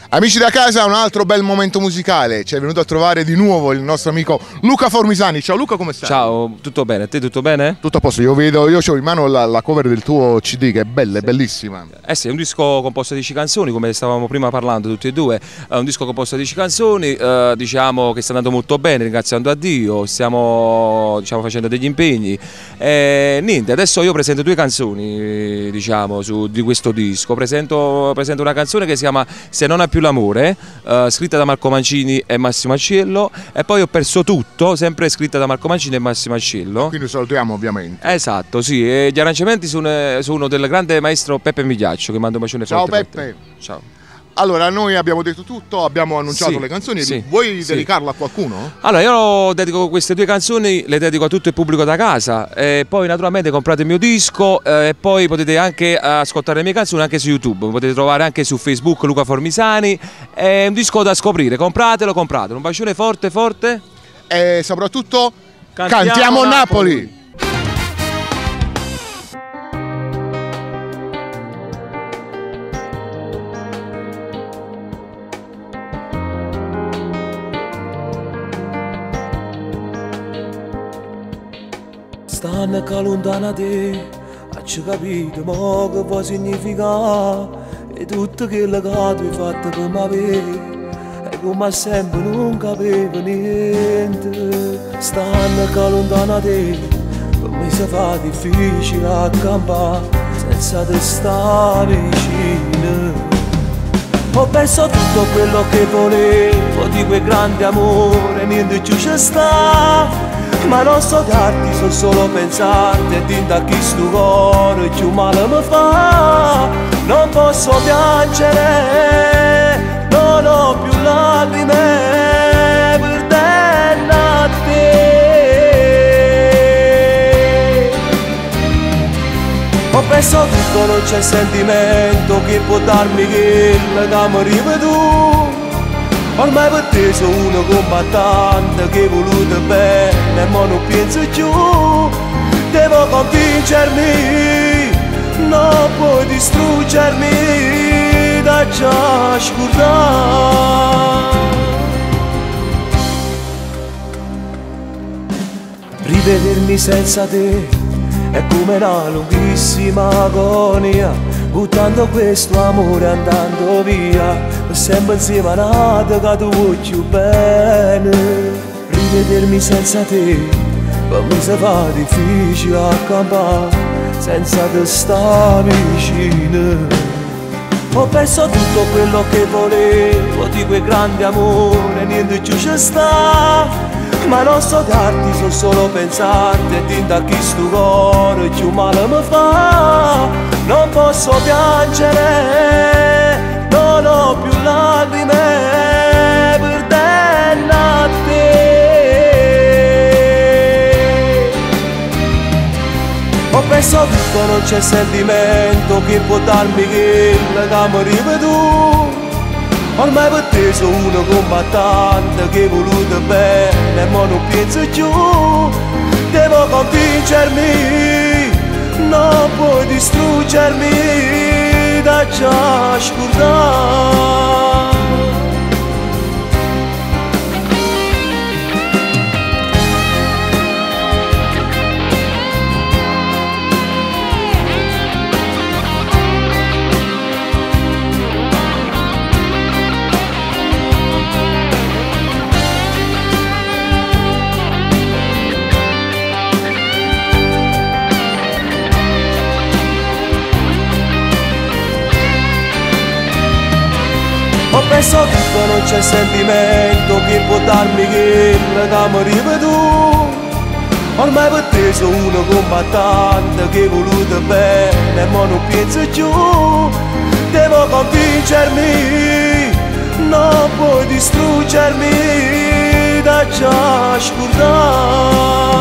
Amici da casa, un altro bel momento musicale. Ci è venuto a trovare di nuovo il nostro amico Luca Formisani. Ciao Luca, come stai? Ciao, tutto bene? A te tutto bene? Tutto a posto, io ho in mano la cover del tuo CD che è bella, è bellissima. Sì, è un disco composto di 10 canzoni, come stavamo prima parlando tutti e due. È un disco composto di 10 canzoni, diciamo che sta andando molto bene, ringraziando a Dio, stiamo facendo degli impegni. Niente, adesso io presento due canzoni, diciamo, di questo disco. Presento una canzone che si chiama Se non ha più l'amore, scritta da Marco Mancini e Massimo Acciello, e poi Ho perso tutto, sempre scritta da Marco Mancini e Massimo Acciello. Quindi salutiamo ovviamente. Esatto, sì, e gli arrangiamenti sono del grande maestro Peppe Migliaccio, che manda un bacione Ciao forte. Peppe. Ciao. Allora, noi abbiamo detto tutto, abbiamo annunciato Sì, le canzoni, sì, vuoi sì. dedicarla a qualcuno? Allora, io dedico queste due canzoni, le dedico a tutto il pubblico da casa, e poi naturalmente comprate il mio disco, e poi potete anche ascoltare le mie canzoni anche su YouTube, mi potete trovare anche su Facebook Luca Formisani. È un disco da scoprire, compratelo, un bacione forte forte. E soprattutto cantiamo Napoli! Stanno che lontana te, hai capito mo che può significare, e tutto quello che tu hai fatto per me, e come sempre non capivo niente. Stanno che lontana te, per me si fa difficile accampare, senza te stare vicino. Ho perso tutto quello che volevo, di quel grande amore, niente più ci sta. Ma non so darti, so solo pensarti, e tinta chi sto cuore più male mi fa. Non posso piangere, non ho più lacrime, perdendo a te. Ho perso tutto, non c'è sentimento che può darmi quello che mi arriva tu. Ormai per te sono uno combattente che hai voluto bene, ma non penso più. Devo convincermi, non puoi distruggermi da già scordare. Rivedermi senza te è come una lunghissima agonia, buttando questo amore andando via, sempre insieme a nata che tu voglio bene. Rivedermi senza te per me si fa difficile accampare, senza te sta vicino. Ho perso tutto quello che volevo, di quel grande amore, niente più ci sta. Ma non so darti, so solo pensarti, e tinta chi sto cuore più male mi fa. Non posso piangere, non ho più lacrime, perdendo a te. Ho perso tutto, non c'è sentimento che può darmi quello che mi arriva tu. Ormai per te sono uno combattente che hai voluto bene, ma non penso più. Devo convincermi, non puoi distruggermi da già scordare. Ho perso tutto, non c'è sentimento che può darmi quello che mi arriva tu. Ormai per te sono uno combattente che hai voluto bene, ma non penso più. Devo convincermi, non puoi distruggermi da già scordare.